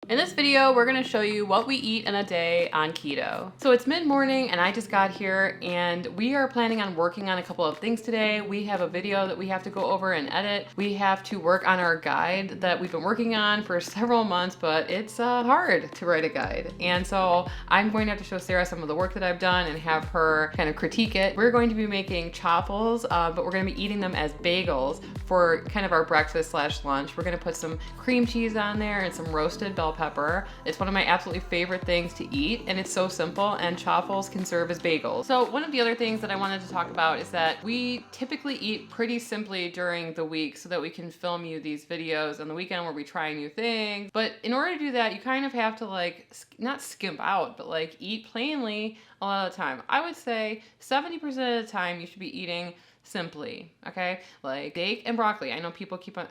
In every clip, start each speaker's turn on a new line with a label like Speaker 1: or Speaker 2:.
Speaker 1: In this video, we're gonna show you what we eat in a day on keto. So it's mid-morning and I just got here and we are planning on working on a couple of things today. We have a video that we have to go over and edit. We have to work on our guide that we've been working on for several months, but it's hard to write a guide. And so I'm going to have to show Sarah some of the work that I've done and have her kind of critique it. We're going to be making chaffles, but we're gonna be eating them as bagels for kind of our breakfast slash lunch. We're gonna put some cream cheese on there and some roasted bell pepper. It's one of my absolutely favorite things to eat, and it's so simple, and chaffles can serve as bagels. So one of the other things that I wanted to talk about is that we typically eat pretty simply during the week so that we can film you these videos on the weekend where we try new things. But in order to do that, you kind of have to like, not skimp out, but like eat plainly a lot of the time. I would say 70% of the time you should be eating simply, okay? Like steak and broccoli. I know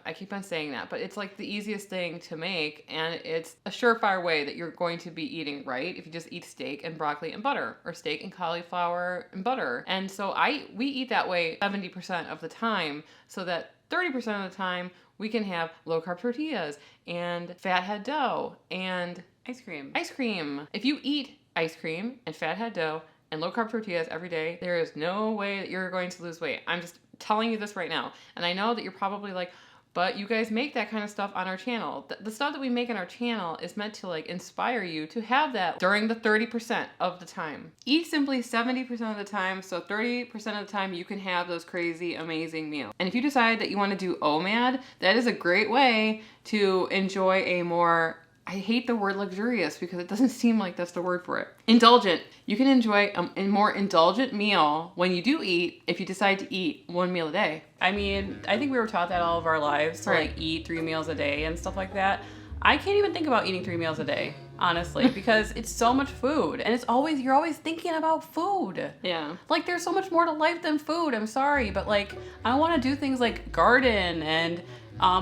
Speaker 1: I keep on saying that, but it's like the easiest thing to make, and it's a surefire way that you're going to be eating right if you just eat steak and broccoli and butter, or steak and cauliflower and butter. And so we eat that way 70% of the time, so that 30% of the time we can have low carb tortillas and fathead dough and
Speaker 2: ice cream.
Speaker 1: Ice cream. If you eat ice cream and fathead dough and low carb tortillas every day, there is no way that you're going to lose weight. I'm just telling you this right now. And I know that you're probably like, but you guys make that kind of stuff on our channel. The stuff that we make on our channel is meant to like inspire you to have that during the 30% of the time. Eat simply 70% of the time, so 30% of the time you can have those crazy, amazing meals. And if you decide that you want to do OMAD, that is a great way to enjoy a more, I hate the word luxurious because it doesn't seem like that's the word for it. Indulgent. You can enjoy a more indulgent meal when you do eat if you decide to eat one meal a day.
Speaker 2: I mean, I think we were taught that all of our lives to like eat 3 meals a day and stuff like that. I can't even think about eating 3 meals a day, honestly, because it's so much food, and you're always thinking about food.
Speaker 1: Yeah.
Speaker 2: Like there's so much more to life than food. I'm sorry, but like I want to do things like garden and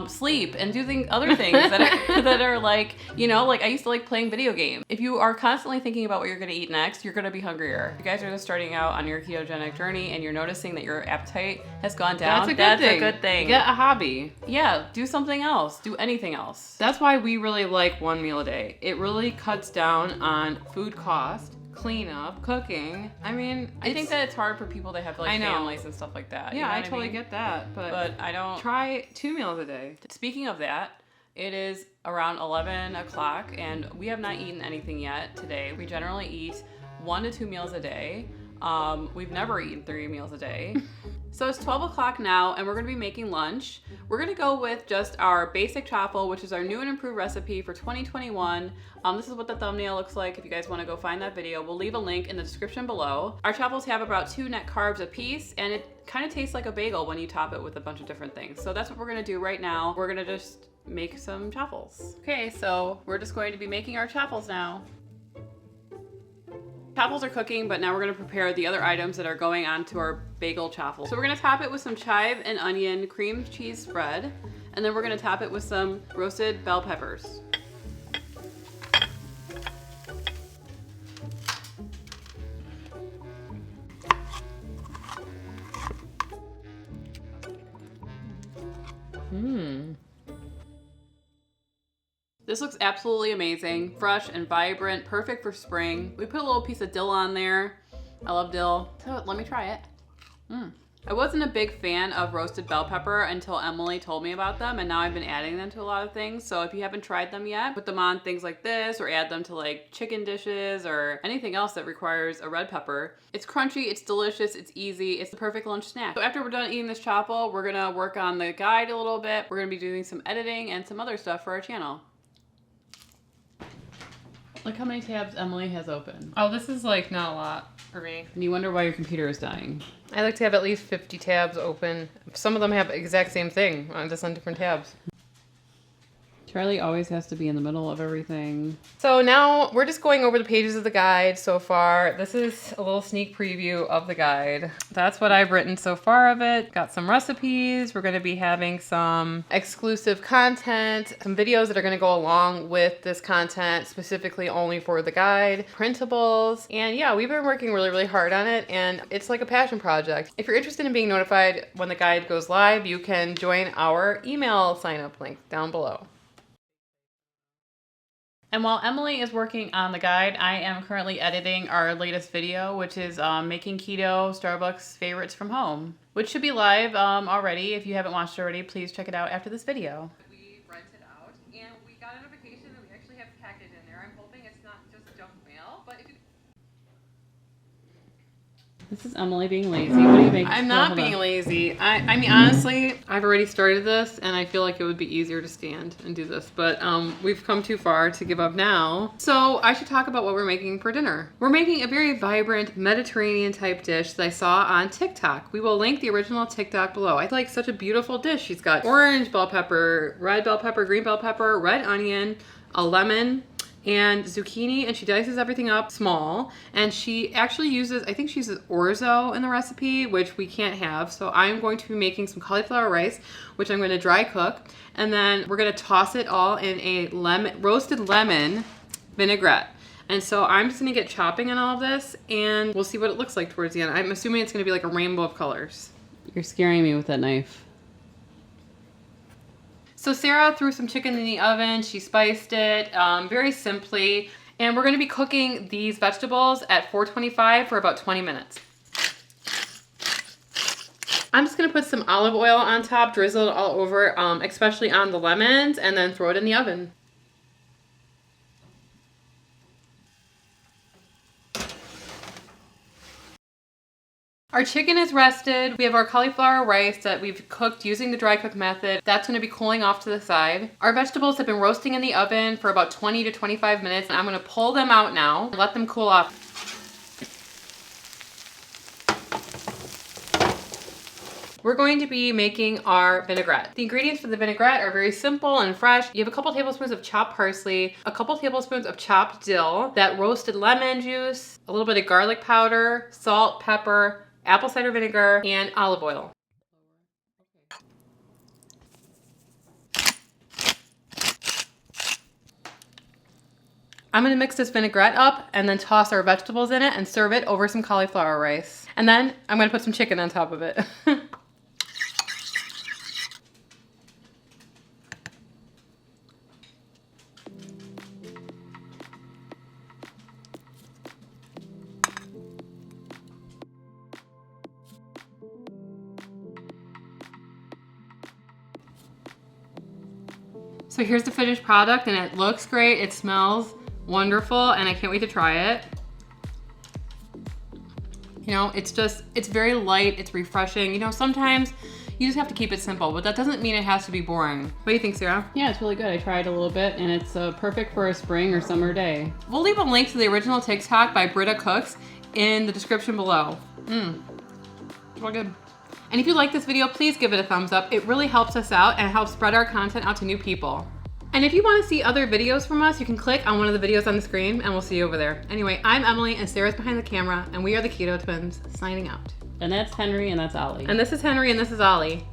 Speaker 2: sleep and do other things that are like, you know, like I used to like playing video games. If you are constantly thinking about what you're gonna eat next, you're gonna be hungrier. If you guys are just starting out on your ketogenic journey and you're noticing that your appetite has gone down, that's a good thing.
Speaker 1: Get a hobby.
Speaker 2: Yeah, do something else. Do anything else.
Speaker 1: That's why we really like one meal a day. It really cuts down on food cost, cleanup, cooking. I mean,
Speaker 2: I think that it's hard for people that have like families and stuff like that.
Speaker 1: Yeah,
Speaker 2: you know
Speaker 1: I
Speaker 2: what
Speaker 1: totally
Speaker 2: mean?
Speaker 1: get that, but
Speaker 2: I don't.
Speaker 1: Try 2 meals a day.
Speaker 2: Speaking of that, it is around 11 o'clock and we have not eaten anything yet today. We generally eat 1 to 2 meals a day. We've never eaten 3 meals a day. So it's 12 o'clock now and we're gonna be making lunch. We're gonna go with just our basic chaffle, which is our new and improved recipe for 2021. This is what the thumbnail looks like if you guys wanna go find that video. We'll leave a link in the description below. Our chaffles have about 2 net carbs a piece, and it kind of tastes like a bagel when you top it with a bunch of different things. So that's what we're gonna do right now. We're gonna just make some chaffles. Okay, so we're just going to be making our chaffles now. Chaffles are cooking, but now we're gonna prepare the other items that are going onto our bagel chaffle. So we're gonna top it with some chive and onion cream cheese spread, and then we're gonna top it with some roasted bell peppers. This looks absolutely amazing. Fresh and vibrant, perfect for spring. We put a little piece of dill on there. I love dill. So let me try it. I wasn't a big fan of roasted bell pepper until Emily told me about them, and now I've been adding them to a lot of things. So if you haven't tried them yet, put them on things like this or add them to like chicken dishes or anything else that requires a red pepper. It's crunchy, it's delicious, it's easy, it's the perfect lunch snack. So after we're done eating this chaffle, we're gonna work on the guide a little bit. We're gonna be doing some editing and some other stuff for our channel. Look how many tabs Emily has open.
Speaker 1: Oh, this is like not a lot for me.
Speaker 2: And you wonder why your computer is dying.
Speaker 1: I like to have at least 50 tabs open. Some of them have the exact same thing, just on different tabs.
Speaker 2: Charlie always has to be in the middle of everything.
Speaker 1: So now we're just going over the pages of the guide so far. This is a little sneak preview of the guide. That's what I've written so far of it. Got some recipes. We're going to be having some exclusive content, some videos that are going to go along with this content specifically only for the guide, printables. And yeah, we've been working really, really hard on it, and it's like a passion project. If you're interested in being notified when the guide goes live, you can join our email sign up link down below.
Speaker 2: And while Emily is working on the guide, I am currently editing our latest video, which is making keto Starbucks favorites from home, which should be live already. If you haven't watched it already, please check it out after this video. We rented out and we got a notification that we actually have a package in there. I'm hoping it's not just junk mail, but if you... This is Emily being lazy. What do you make?
Speaker 1: I'm not being lazy. I mean, honestly, I've already started this and I feel like it would be easier to stand and do this, but we've come too far to give up now. So I should talk about what we're making for dinner. We're making a very vibrant Mediterranean type dish that I saw on TikTok. We will link the original TikTok below. I feel like such a beautiful dish. She's got orange bell pepper, red bell pepper, green bell pepper, red onion, a lemon, and zucchini, and she dices everything up small, and she actually uses, I think she uses orzo in the recipe, which we can't have. So I'm going to be making some cauliflower rice, which I'm going to dry cook, and then we're going to toss it all in a roasted lemon vinaigrette. And so I'm just going to get chopping on all of this, and we'll see what it looks like towards the end. I'm assuming it's going to be like a rainbow of colors.
Speaker 2: You're scaring me with that knife.
Speaker 1: So Sarah threw some chicken in the oven. She spiced it very simply. And we're gonna be cooking these vegetables at 425 for about 20 minutes. I'm just gonna put some olive oil on top, drizzle it all over, especially on the lemons, and then throw it in the oven. Our chicken is rested. We have our cauliflower rice that we've cooked using the dry cook method. That's gonna be cooling off to the side. Our vegetables have been roasting in the oven for about 20 to 25 minutes. And I'm gonna pull them out now and let them cool off. We're going to be making our vinaigrette. The ingredients for the vinaigrette are very simple and fresh. You have a couple tablespoons of chopped parsley, a couple tablespoons of chopped dill, that roasted lemon juice, a little bit of garlic powder, salt, pepper, apple cider vinegar, and olive oil. I'm gonna mix this vinaigrette up and then toss our vegetables in it and serve it over some cauliflower rice. And then I'm gonna put some chicken on top of it. So here's the finished product, and it looks great, it smells wonderful, and I can't wait to try it. You know, it's very light, it's refreshing. You know, sometimes you just have to keep it simple, but that doesn't mean it has to be boring. What do you think, Sarah?
Speaker 2: Yeah, it's really good. I tried a little bit, and it's perfect for a spring or summer day.
Speaker 1: We'll leave a link to the original TikTok by Britta Cooks in the description below. It's real good. And if you like this video, please give it a thumbs up. It really helps us out and helps spread our content out to new people. And if you want to see other videos from us, you can click on one of the videos on the screen and we'll see you over there. Anyway, I'm Emily and Sarah's behind the camera, and we are the Keto Twins, signing out.
Speaker 2: And that's Henry and that's Ollie.
Speaker 1: And this is Henry and this is Ollie.